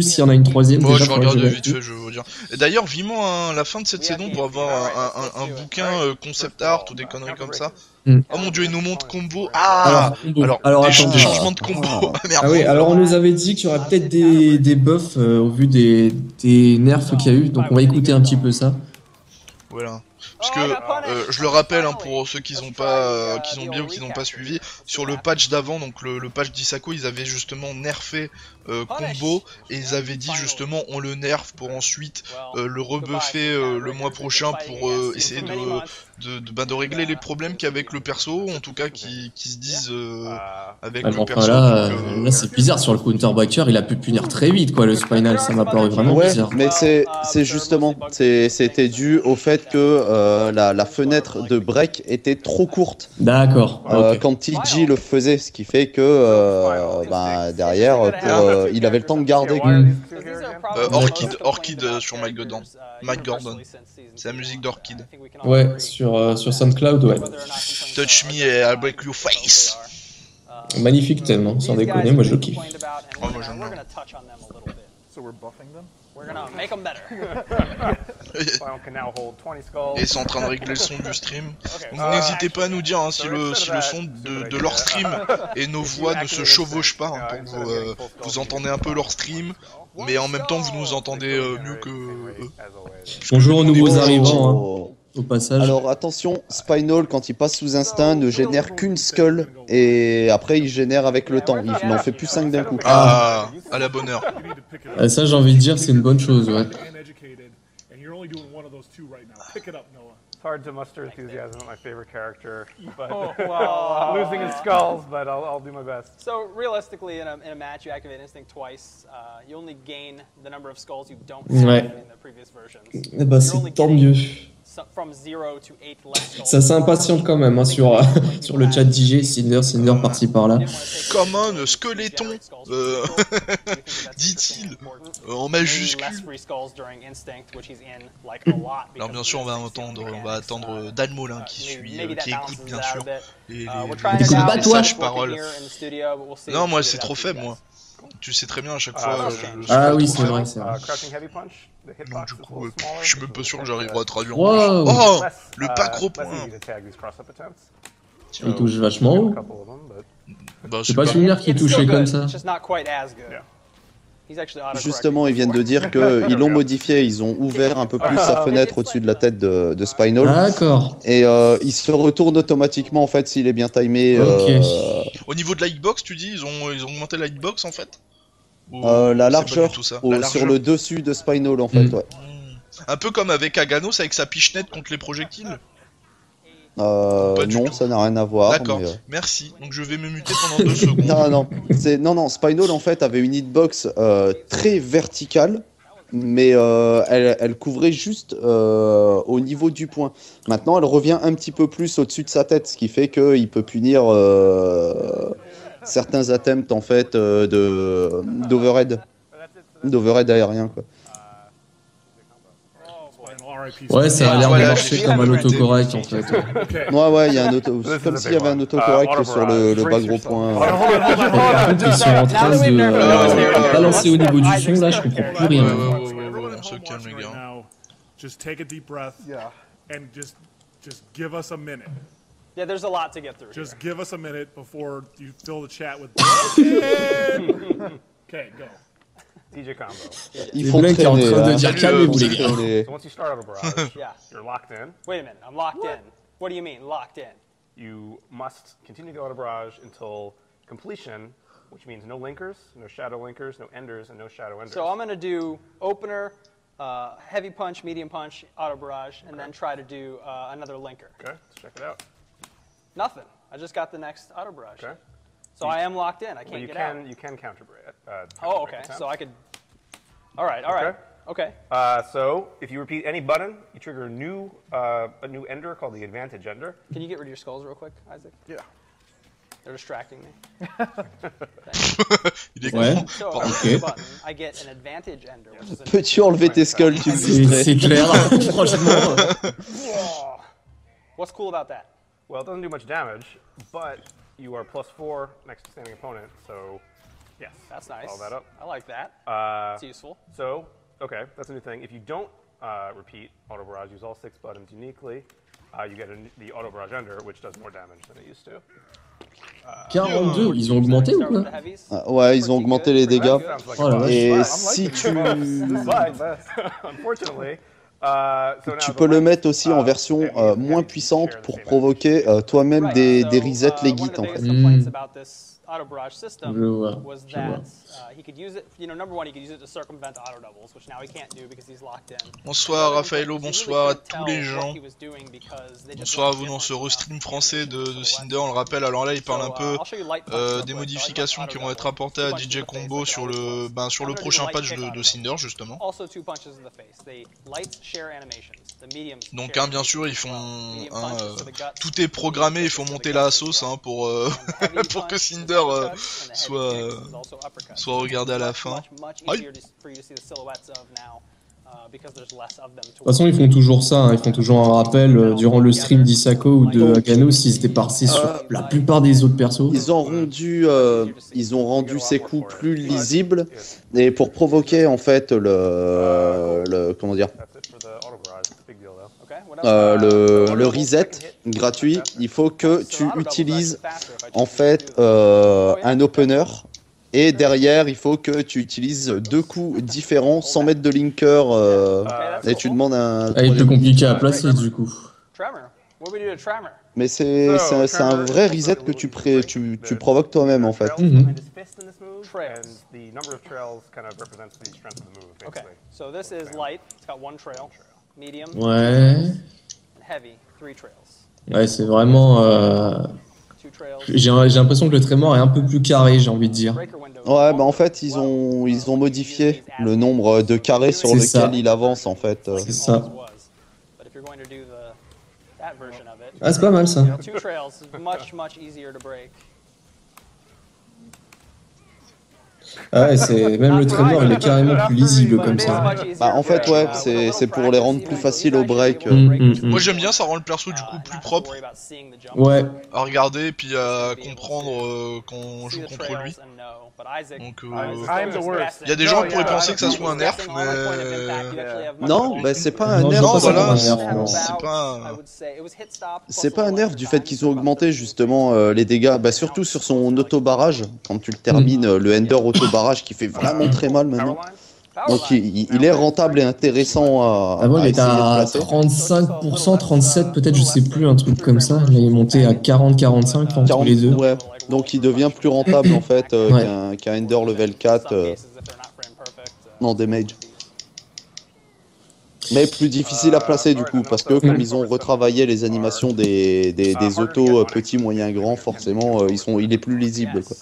s'il y en a une troisième. Moi, je regarde vite fait, je vais vous dire. Et d'ailleurs, vivement la fin de cette saison pour avoir un bouquin concept art ou des conneries comme ça. Oh mon dieu, il nous montre combo. Alors des changements de combo. Ah oui, alors on nous avait dit qu'il y aurait peut-être des buffs au vu des nerfs qu'il y a eu, donc on va écouter un petit peu ça. Voilà. Parce que je le rappelle pour ceux qui ont bien ou qui n'ont pas suivi, sur le patch d'avant, donc le patch d'Isako, ils avaient justement nerfé combo et ils avaient dit justement on le nerf pour ensuite le rebuffer le mois prochain pour essayer de régler les problèmes qu'il y a avec le perso, en tout cas qui se disent avec le perso. Là c'est bizarre, sur le counterbreaker il a pu punir très vite quoi, le spinal, ça m'a paru vraiment bizarre. Mais c'est justement, c'était dû au fait que la fenêtre de break était trop courte. D'accord. Quand TG le faisait, ce qui fait que derrière il avait le temps de garder. Orchid sur Mike Gordon. C'est la musique d'Orchid. Ouais, sur SoundCloud, ouais. Touch me et I'll break your face. Magnifique thème, hein, sans déconner, moi je le kiffe. Oh, moi j'aime bien. Et c'est en train de régler le son du stream. Donc n'hésitez pas à nous dire si le son de leur stream et nos voix ne se chevauchent pas, pour que vous entendez un peu leur stream, mais en même temps vous nous entendez mieux que eux. Bonjour aux nouveaux arrivants. Au passage. Alors attention, Spinal quand il passe sous instinct ne génère qu'une skull et après il génère avec le temps, il n'en fait plus 5 d'un coup. À la bonne heure. Ça j'ai envie de dire c'est une bonne chose, ouais. hard to muster enthusiasm at my favorite character, but losing in skulls, but I'll do my best. So realistically, in a match, you activate Instinct twice. You only gain the number of skulls you don't have in the previous versions. Eh bah c'est tant mieux. From 0 to 8 less skulls. Ça s'impatiente quand même hein, sur le chat DJ, Cinder par-ci par-là. Comme un squeletton, dit-il, en majuscule. Alors bien sûr, on va attendre Dan Molin qui écoute bien sûr. Et pas toi, paroles. Non, moi c'est trop faible, moi. Tu sais très bien à chaque fois. Ah oui, c'est vrai, c'est vrai. Donc du coup, je suis même pas sûr que j'arriverai à traduire. Wow. Oh, le pas gros point. Il touche vachement haut. C'est pas celui-là qui est touché comme ça. Justement, ils viennent de dire qu'ils l'ont modifié, ils ont ouvert un peu plus sa fenêtre au-dessus de la tête de Spinal. D'accord. Et il se retourne automatiquement en fait s'il est bien timé. Au niveau de la hitbox, tu dis, ils ont augmenté la hitbox en fait la largeur, sur le dessus de Spinal en fait, ouais. Un peu comme avec Aganos avec sa pichenette contre les projectiles. Non, ça n'a rien à voir. D'accord, merci. Donc je vais me muter pendant 2 secondes. non, Spinal en fait avait une hitbox très verticale, mais elle couvrait juste au niveau du point. Maintenant, elle revient un petit peu plus au-dessus de sa tête, ce qui fait qu'il peut punir certains attempts en fait d'overhead aérien quoi. Ouais, ça a l'air de marcher comme un autocorrect en fait. Ouais, il y a un c'est comme s'il y avait un autocorrect sur le bas gros point. Par contre, ils sont en train de balancer au niveau du son, là, je comprends plus rien. On se calme les gars. Just take a deep breath and just give us a minute. Yeah, there's a lot to get through. Just give us a minute before you fill the chat with. Okay, go. DJ combo. Ils font traîner, en train de dire calmez-vous les gars. So once you start out a barrage, you're locked in. Wait a minute, I'm locked in. What do you mean, locked in? You must continue the auto barrage until completion, which means no linkers, no shadow linkers, no enders, and no shadow enders. So I'm going to do opener, heavy punch, medium punch, auto barrage, and then try to do another linker. Okay, let's check it out. Nothing. I just got the next auto barrage. Okay. So I am locked in. I can't get out. You can counter break. Oh, okay. So I could. All right. Okay. So if you repeat any button, you trigger a new ender called the advantage ender. Can you get rid of your skulls real quick, Isaac? Yeah. They're distracting me. Ouais. So okay. Button, I get an advantage ender, which is Peux-tu enlever tes skulls, tu me distrais? C'est clair, franchement. What's cool about that? Well, it doesn't do much damage, but you are +4 next to standing opponent, so yes. That's nice. Follow that up. I like that. It's useful. So, okay, that's a new thing. If you don't repeat auto barrage, use all 6 buttons uniquely, you get the auto barrage ender, which does more damage than it used to. 42, ils ont augmenté ou quoi? Ouais, ils ont augmenté les dégâts. Oh la vache. Et si tu... Unfortunately, tu peux le mettre aussi en version moins puissante pour provoquer toi-même des resets legit en fait. Auto barrage system was that he could use it, number one, he could use it to circumvent auto doubles, which now he can't do because he's locked in. Bonsoir Raffaello, bonsoir à tous les gens. Bonsoir à vous dans ce restream français de Cinder, on le rappelle. Alors là il parle un peu des modifications qui vont être apportées à DJ Combo sur le prochain patch de Cinder justement. Donc bien sûr ils font tout est programmé, il faut monter la sauce pour que Cinder soit regardé à la fin. Aïe. De toute façon, ils font toujours ça, hein. Ils font toujours un rappel durant le stream d'Isako ou de Aganos s'ils étaient partis sur la plupart des autres persos. Ils ont rendu ces coups plus lisibles et pour provoquer en fait comment dire le reset gratuit, il faut que tu utilises en fait un opener. Et derrière, il faut que tu utilises 2 coups différents sans mettre de linker et tu demandes un... Ah, il est plus compliqué à placer du coup. Mais c'est un vrai reset que tu provoques toi-même en fait. Okay, so this is light. It's got 1 trail, medium, ouais. Ouais, c'est vraiment... J'ai l'impression que le Tremor est un peu plus carré, j'ai envie de dire. Ouais, bah en fait, ils ont modifié le nombre de carrés sur lequel il avance, en fait. C'est ça. Ah, c'est pas mal ça. Ah ouais, c'est même le Tremor, il est carrément plus lisible comme ça. Bah en fait ouais, c'est pour les rendre plus faciles au break. Moi j'aime bien, ça rend le perso du coup plus propre. Ouais. À regarder et puis à comprendre quand on joue contre lui. Donc il y a des gens qui pourraient penser que ça soit un nerf, mais non, bah c'est pas un nerf. Non, voilà, c'est pas un nerf du fait qu'ils ont augmenté justement les dégâts, bah surtout sur son auto-barrage quand tu le termines, le Ender auto-barrage qui fait vraiment très mal maintenant. Donc il est rentable et intéressant à avant il était à 35%, 37% peut-être, je sais plus, un truc comme ça. Là il est monté à 40-45 entre les deux. Ouais. Donc il devient plus rentable en fait qu'un Ender level 4 en damage. Mais plus difficile à placer du coup, parce que comme ils ont retravaillé les animations des autos petits, moyens, grands, forcément il est plus lisible quoi.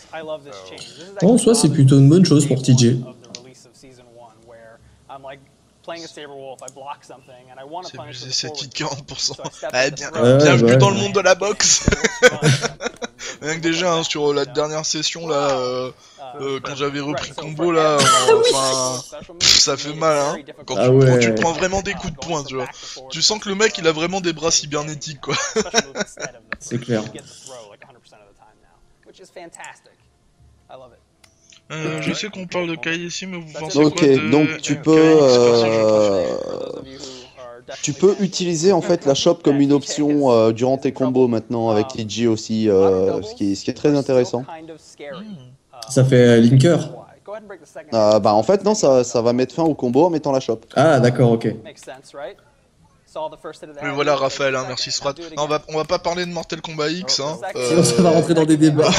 En soi c'est plutôt une bonne chose pour TJ. C'est cette petite 40%. Bienvenue dans le monde de la boxe. Rien que déjà hein, sur la dernière session là, quand j'avais repris combo là, ça fait mal hein. Quand tu prends vraiment des coups de poing, tu vois. Tu sens que le mec il a vraiment des bras cybernétiques quoi. C'est clair. Je sais qu'on parle de Kai ici, mais vous pensez quoi de... donc tu peux utiliser en fait la shop comme une option durant tes combos maintenant avec TJ aussi, ce qui est très intéressant. Ça fait linker. Bah en fait non, ça va mettre fin au combo en mettant la shop. Ah d'accord, ok. Mais voilà Raphaël, hein, merci Strat. Non, on va pas parler de Mortal Kombat X, hein. Sinon ça va rentrer dans des débats.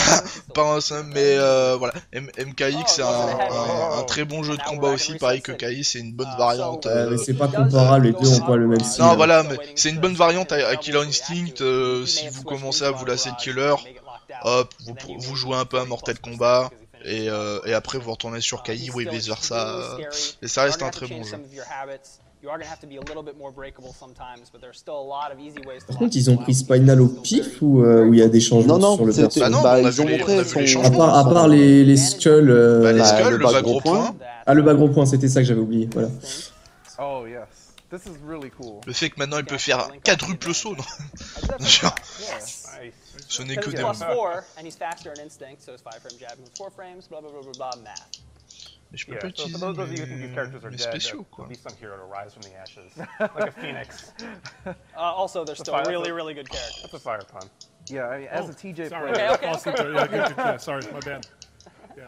Mais voilà, MKX c'est un très bon jeu de combat aussi, pareil que KI, c'est une bonne variante. Mais c'est pas comparable, les deux ont pas le même style. Non voilà, mais c'est une bonne variante à Killer Instinct. Si vous commencez à vous lasser de Killer, hop, vous jouez un peu à Mortal Kombat. Et après vous retournez sur KI ou vice versa. Et ça reste un très bon jeu. Par contre, ils ont pris Spinal au pif ou il y a des changements sur le perso? Bah non, ils ont montré à part les skulls. Les skulls, le bas gros point. Ah, le bas gros point, c'était ça que j'avais oublié. Voilà. Le fait que maintenant il peut faire quadruple saut, non? Ce n'est que des mais je peux pas utiliser mes spéciaux quoi. Also, they're still really good characters. That's a fire pun. Yeah, I mean, as a TJ player. Okay. Sorry, my bad.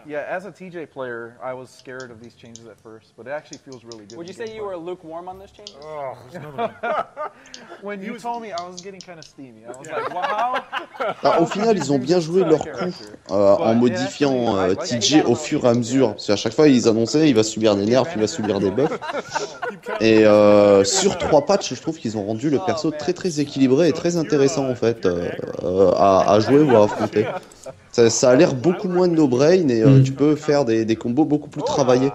Yeah, as a TJ player, I was scared of these changes at first, but it actually feels really good. Would you say you were lukewarm on those changes? Oh, when you told me, I was getting kind of steamy. I was like, wow. Au final, ils ont bien joué leur coup en modifiant TJ au fur et à mesure. Parce qu'à chaque fois, ils annonçaient, il va subir des nerfs, il va subir des buffs. Et sur 3 patchs, je trouve qu'ils ont rendu le perso très équilibré et très intéressant en fait à jouer ou à affronter. Ça a l'air beaucoup moins de no-brain et tu peux faire des combos beaucoup plus travaillés.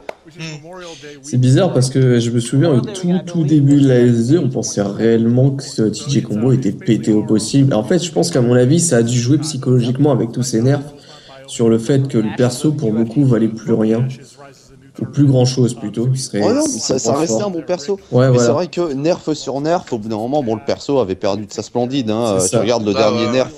C'est bizarre parce que je me souviens au tout début de la S2, on pensait réellement que ce TJ combo était pété au possible. En fait, je pense qu'à mon avis, ça a dû jouer psychologiquement avec tous ces nerfs sur le fait que le perso, pour beaucoup, valait plus rien. Ou plus grand chose plutôt. Non, ça restait un bon perso. Ouais, mais voilà. c'est vrai que nerf sur nerf, au bout d'un moment, bon, le perso avait perdu de sa splendide. Hein. Tu regardes le dernier nerf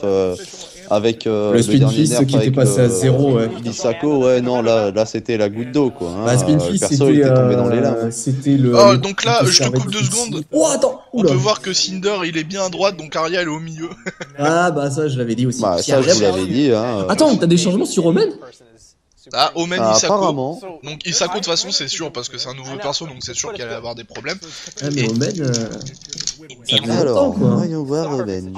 avec le Spin Fist qui était passé à 0. Lisako, ouais, non, là c'était la goutte d'eau quoi. Hein. Spin Fist, le perso était tombé dans les lames. C'était le. Oh, donc là, je te coupe 2 secondes. Oh, attends! On peut voir que Cinder il est bien à droite, donc Arya elle est au milieu. Ah, bah ça, je l'avais dit aussi. Bah, ça, je vous l'avais dit. Hein. Attends, t'as des changements sur Omen? Ah, Omen Isako. Apparemment. Donc Isako de toute façon c'est sûr parce que c'est un nouveau perso donc c'est sûr qu'il allait avoir des problèmes. Ah mais Omen, ça fait alors, longtemps quoi. voyons voir Omen.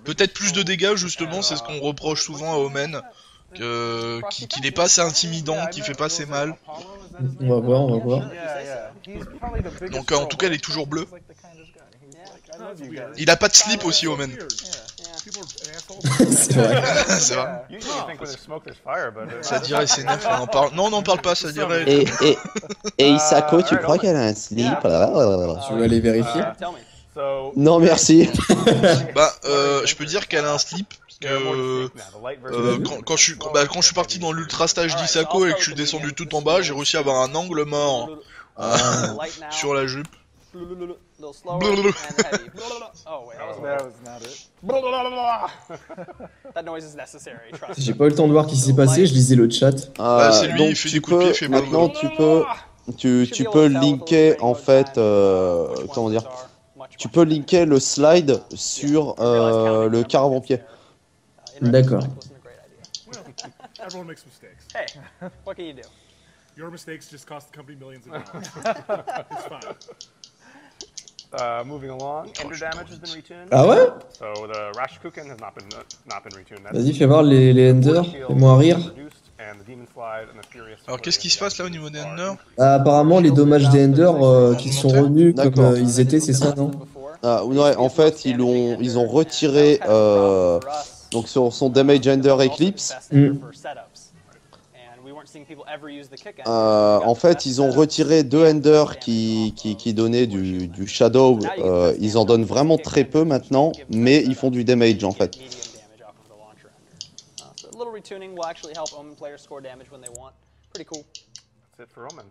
Peut-être plus de dégâts justement, c'est ce qu'on reproche souvent à Omen. Qu'il est pas assez intimidant, qu'il fait pas assez mal. On va voir. Donc en tout cas il est toujours bleu. Il a pas de slip aussi, Omen. C'est vrai. C'est vrai. Ça dirait c'est neuf, on en parle. Non, on n'en parle pas, ça dirait. Et Isako, tu crois qu'elle a un slip? Tu veux aller vérifier? Non, merci. Bah, je peux dire qu'elle a un slip. Quand je suis parti dans l'ultra stage d'Isako et que je suis descendu tout en bas, j'ai réussi à avoir un angle mort sur la jupe. J'ai pas eu le temps de voir ce qui s'est passé, je lisais le chat. C'est lui, il fait du coup de pied, il fait maintenant tu peux linker en fait, comment dire, tu peux linker le slide sur le caravan-pied. D'accord. Everyone makes mistakes. Hey, what can you do? Your mistakes just cost the company millions of dollars. It's fine. Moving along, Ender damage has been retuned. Ah ouais? So the Rashicuken has not been retuned. Vas-y, fais voir les Ender, fais-moi rire. Alors qu'est-ce qui se passe là au niveau des Ender? Apparemment, les dommages des Ender qui sont revenus comme ils étaient, c'est ça, non? Ouais, en fait, ils ont retiré donc sur son damage Ender Eclipse. En fait, ils ont retiré 2 Ender qui donnaient du Shadow. Ils en donnent vraiment très peu maintenant, mais ils font du damage en fait. That's it for Omen.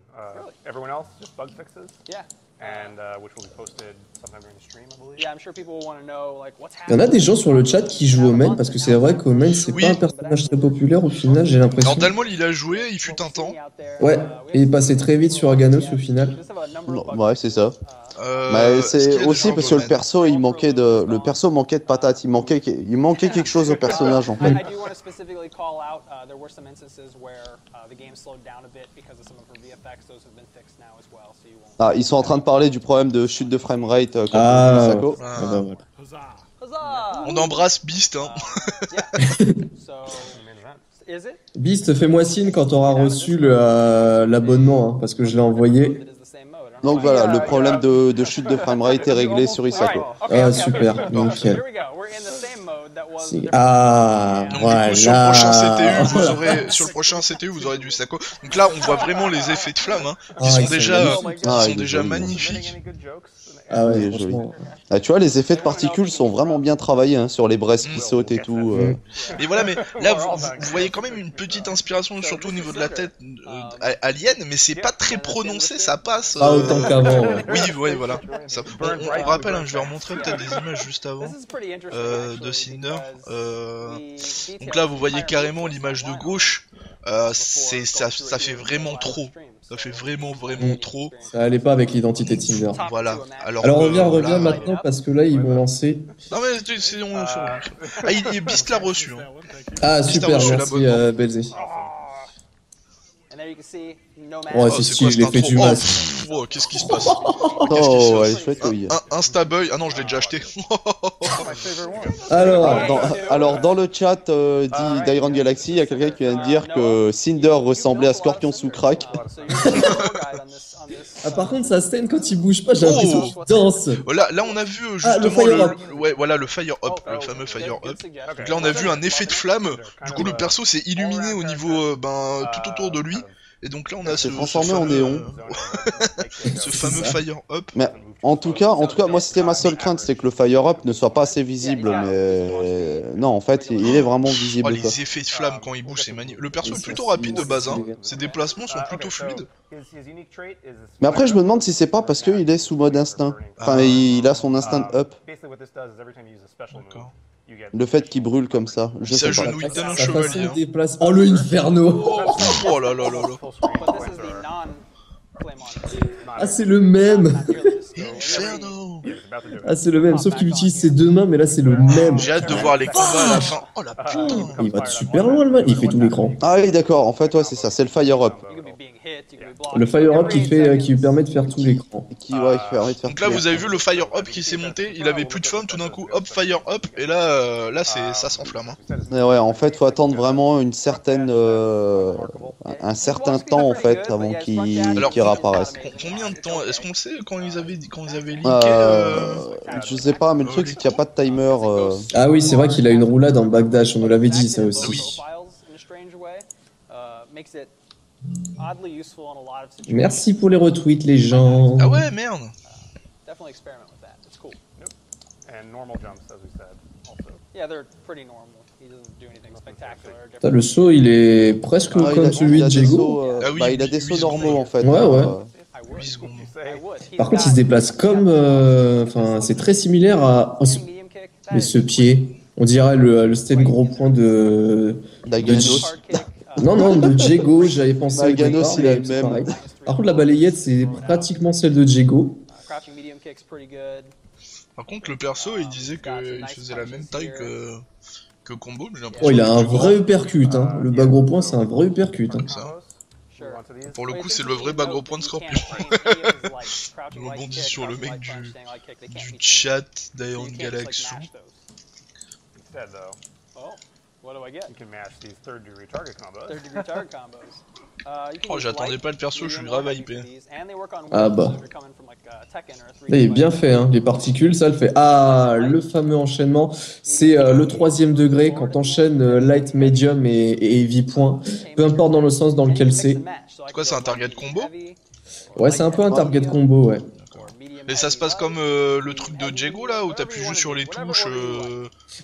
Everyone else, just bug fixes? Yeah. And which will be posted sometime during the stream, I believe. Yeah, I'm sure people will want to know like what's Il y en happening. a des gens sur le chat qui jouent Omen parce que c'est vrai qu'Omen c'est pas un personnage très populaire au final, j'ai l'impression. Alors Dalmol il a joué, il fut un temps. Ouais, et il est passé très vite sur Aganos au final. Ouais, c'est ça. Mais c'est aussi parce que le perso il manquait le perso manquait de patates, il manquait quelque chose au personnage en fait. Ah, ils sont en train de parler du problème de chute de framerate quand Isako. On embrasse Beast hein. Beast, fais-moi signe quand t'auras reçu l'abonnement hein, parce que je l'ai envoyé. Donc voilà, le problème de chute de framerate est réglé sur Isako. Ah super, nickel. Donc, voilà. du coup, sur le prochain CTU, vous aurez du Isako. Donc là, on voit vraiment les effets de flamme, hein, qui sont déjà magnifiques. Ah ouais, joli. Ah, tu vois, les effets de particules sont vraiment bien travaillés hein, sur les braises qui sautent et tout. Et voilà, mais là, vous voyez quand même une petite inspiration, surtout au niveau de la tête alien, mais c'est pas très prononcé, ça passe. Pas autant qu'avant. Ouais. Oui, voilà. Ça, on rappelle, hein, je vais remontrer peut-être des images juste avant de Cinder. Donc là, vous voyez carrément l'image de gauche. Ça fait vraiment trop. Ça fait vraiment trop. Ça allait pas avec l'identité de Cinder. Voilà. Alors reviens maintenant parce que là ils vont lancer. Non mais c'est Beast l'a reçu. Hein. Ah super, merci Belzé. Ouais, c'est stylé, je l'ai fait du masque. Oh, qu'est-ce qui se passe? Oh, ouais, chouette, oui. Instaboy, ah non, je l'ai déjà acheté. Alors, dans le chat d'Iron Galaxy, il y a quelqu'un qui vient de dire que Cinder ressemblait à Scorpion sous crack. Ah, par contre, ça stain quand il bouge pas, j'ai l'impression qu'il danse. Là, on a vu justement le Fire Up, le fameux Fire Up. Donc là, on a vu un effet de flamme. Du coup, le perso s'est illuminé au niveau, tout autour de lui. Et donc là, on a transformé en néon. Ce fameux Fire Up. Mais en tout cas, moi, c'était ma seule crainte, c'est que le Fire Up ne soit pas assez visible. Mais non, en fait, il est vraiment visible. Oh, les effets de flamme quand il bouge, c'est magnifique. Le perso est plutôt rapide de base. Hein. Ses déplacements sont plutôt fluides. Mais après, je me demande si c'est pas parce qu'il est sous mode instinct. Enfin, il a son instinct up. Le fait qu'il brûle comme ça, je sais pas. Tel un chevalier. Oh le Inferno. Oh là là là là. Ah c'est le même. Inferno. Ah c'est le même, sauf qu'il utilise ses deux mains, mais là c'est le même. J'ai hâte de voir les combats à la fin. Oh la putain. Il va super loin le man, il fait tout l'écran. Ah oui d'accord, en fait ouais c'est ça, c'est le Fire Up. Le Fire Up qui lui permet de faire tout l'écran. Donc là, vous avez vu le Fire Up qui s'est monté, il avait plus de fun, tout d'un coup, hop, Fire Up, et là, ça s'enflamme. Ouais, en fait, faut attendre vraiment un certain temps en fait avant qu'il réapparaisse. Combien de temps? Est-ce qu'on sait quand ils avaient leaké Je sais pas, mais le truc c'est qu'il n'y a pas de timer. Ah oui, c'est vrai qu'il a une roulade en backdash, on nous l'avait dit ça aussi. Merci pour les retweets les gens. Ah ouais, merde. Le saut il est presque comme celui de Diego. Il a des sauts normaux en fait. Ouais. Par contre il se déplace comme... Enfin c'est très similaire à... Mais ce pied, on dirait le stand gros point de... Non, de Diego, j'avais pensé à Ganos, il a le même. Pareil. Par contre, la balayette, c'est pratiquement celle de Diego. Par contre, le perso, il disait qu'il faisait la même taille que Combo. Mais il a un vrai uppercut, hein. Le bas gros point, c'est un vrai uppercut. Hein. Pour le coup, c'est le vrai bas gros point de Scorpion. Je rebondis sur le mec du chat d'Iron Galaxy. What do I get? You can match these third-degree target combos. Third-degree target combos. Oh, j'attendais pas le perso, je suis grave hypé. Ah bah. Il est bien fait, hein. Les particules, ça le fait. Ah, le fameux enchaînement, c'est le 3e degré quand t'enchaînes light, medium et heavy point. Peu importe dans le sens dans lequel c'est. C'est quoi, c'est un target combo? Ouais, c'est un peu un target combo, ouais. Et ça se passe comme le truc de Diego là, où t'appuies juste sur les touches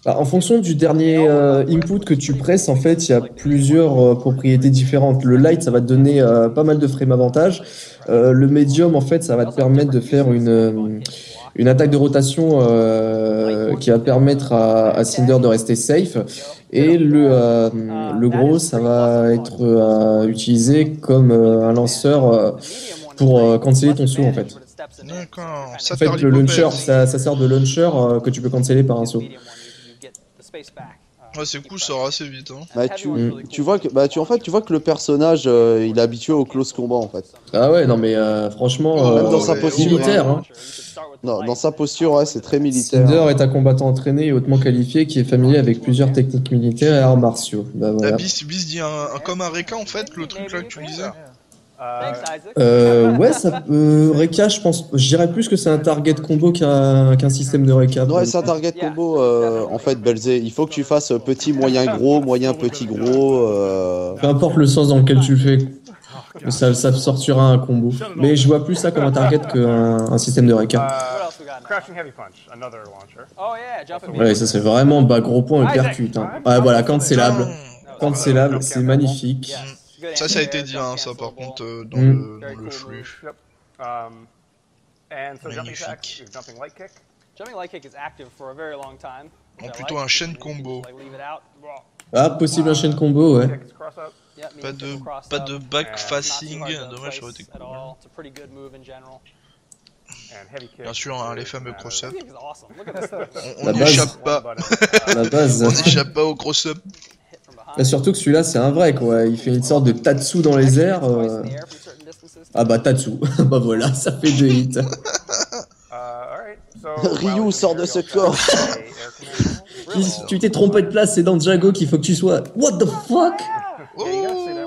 En fonction du dernier input que tu presses, en fait, il y a plusieurs propriétés différentes. Le light, ça va te donner pas mal de frame avantage. Le medium, en fait, ça va te permettre de faire une attaque de rotation qui va permettre à Cinder de rester safe. Et le gros, ça va être utilisé comme un lanceur pour canceller ton saut, en fait. D'accord. En fait, le launcher, ça sert de launcher que tu peux canceller par un saut. Ouais, c'est cool, ça va assez vite. Hein. Tu vois que le personnage, il est habitué au close combat en fait. Ah ouais, non mais franchement, même dans sa posture, militaire. Hein. Non, dans sa posture, ouais, c'est très militaire. Cinder est un combattant entraîné et hautement qualifié qui est familier avec plusieurs techniques militaires et arts martiaux. Bah, voilà. Bis dit comme un Reka en fait, le truc là que tu me disais. Ouais, ça peut. Reka, je dirais plus que c'est un target combo qu'un système de Reka. Ouais, c'est un target combo. En fait, Belzé, il faut que tu fasses petit, moyen, gros, moyen, petit, gros. Peu importe le sens dans lequel tu le fais, ça sortira un combo. Mais je vois plus ça comme un target qu'un système de Reka. Ouais, ça c'est vraiment bas gros point uppercut. Hein. Ouais, voilà, cancelable. Cancelable, c'est magnifique. Ça a été dit, hein, ça par contre, dans le flux. Magnifique. En plutôt un chaîne combo. Ah, possible un chaîne combo, ouais. Pas de backfacing, dommage, ça aurait été cool. Bien sûr, hein, les fameux cross-up. On n'échappe pas. La base. On n'échappe pas au cross-up. Et surtout que celui-là, c'est un vrai, quoi. Il fait une sorte de tatsu dans les airs. Ah bah, tatsu. Bah voilà, ça fait 2 hits. Ryu sort de ce corps. Tu t'es trompé de place, c'est dans Jago qu'il faut que tu sois. What the fuck?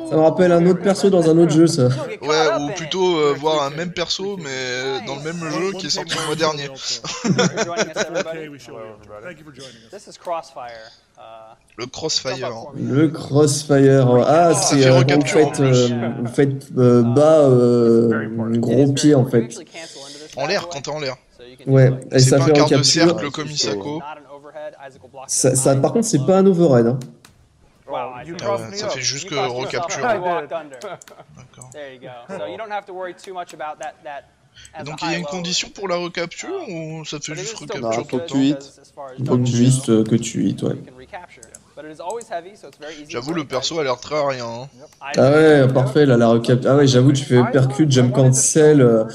Ça me rappelle un autre perso dans un autre jeu, ça. Ouais, ou plutôt voir un même perso, mais dans le même jeu qui est sorti le mois dernier. Le Crossfire. Le Crossfire. Ah, c'est vous faites bas, gros pied en fait. En l'air, quand t'es en l'air. Ouais, et ça fait un quart de cercle comme Misako. Ça, par contre, c'est pas un overhead. Hein. Ça fait juste que recapture. Et donc il y a une condition pour la recapture ou ça fait juste recapture tout le temps? Faut juste que tu hits, ouais. J'avoue, le perso a l'air très rien. Hein. Ah ouais, parfait, là, la recapture. Ah ouais, j'avoue, tu fais percute, jump cancel,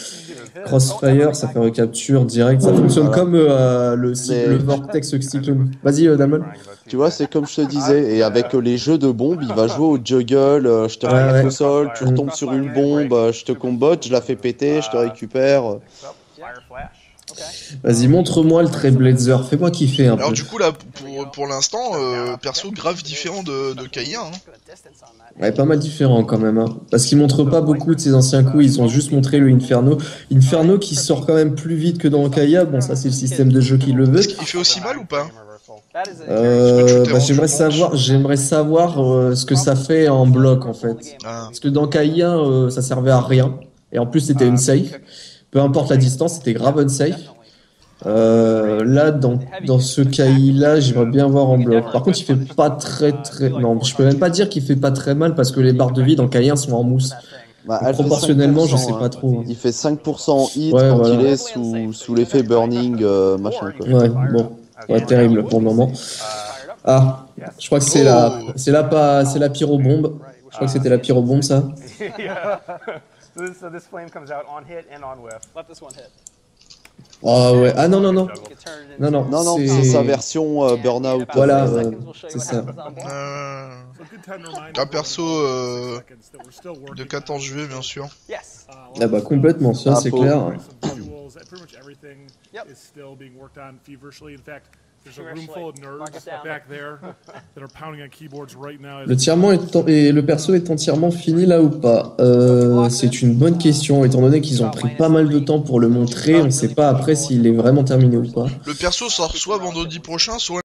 crossfire, ça fait recapture direct. Ça fonctionne comme le vortex cyclone. Vas-y, Damon. Tu vois, c'est comme je te disais, et avec les jeux de bombes, il va jouer au juggle, je te ramène au sol, tu retombes sur une bombe, je te combotte, je la fais péter, je te récupère. Vas-y, montre-moi le Trailblazer, fais-moi kiffer un peu. Alors du coup là, pour l'instant, perso grave différent de Kaïa. Hein. Ouais, pas mal différent quand même, hein. Parce qu'ils montrent pas beaucoup de ses anciens coups, ils ont juste montré le Inferno. Inferno qui sort quand même plus vite que dans Kaïa, bon ça c'est le système de jeu qui le veut. Est-ce qu'il fait aussi mal ou pas? J'aimerais savoir ce que ça fait en bloc en fait. Parce que dans Kaïa, ça servait à rien. Et en plus c'était une safe. Peu importe la distance, c'était grave unsafe. Là, dans ce Kaï-là, j'aimerais bien voir en bloc. Par contre, il fait pas très... Non, je peux même pas dire qu'il fait pas très mal parce que les barres de vie dans Kaï sont en mousse. Proportionnellement, je sais pas trop. Il fait 5% en hit quand il est sous l'effet burning, machin quoi. Ouais, bon. Ouais, terrible pour le moment. Ah, je crois que c'est la pyrobombe. Je crois que c'était la pyrobombe, ça. So this flame comes out on hit and on whiff. Let this one hit. Oh ouais, ah non, c'est sa version Burnout. Voilà, c'est ça. Un perso de 14 juillet, bien sûr. Ah bah complètement, ça c'est clair. Le tirement et le perso est entièrement fini là ou pas? C'est une bonne question, étant donné qu'ils ont pris pas mal de temps pour le montrer, on sait pas après s'il est vraiment terminé ou pas. Le perso sort soit vendredi prochain, soit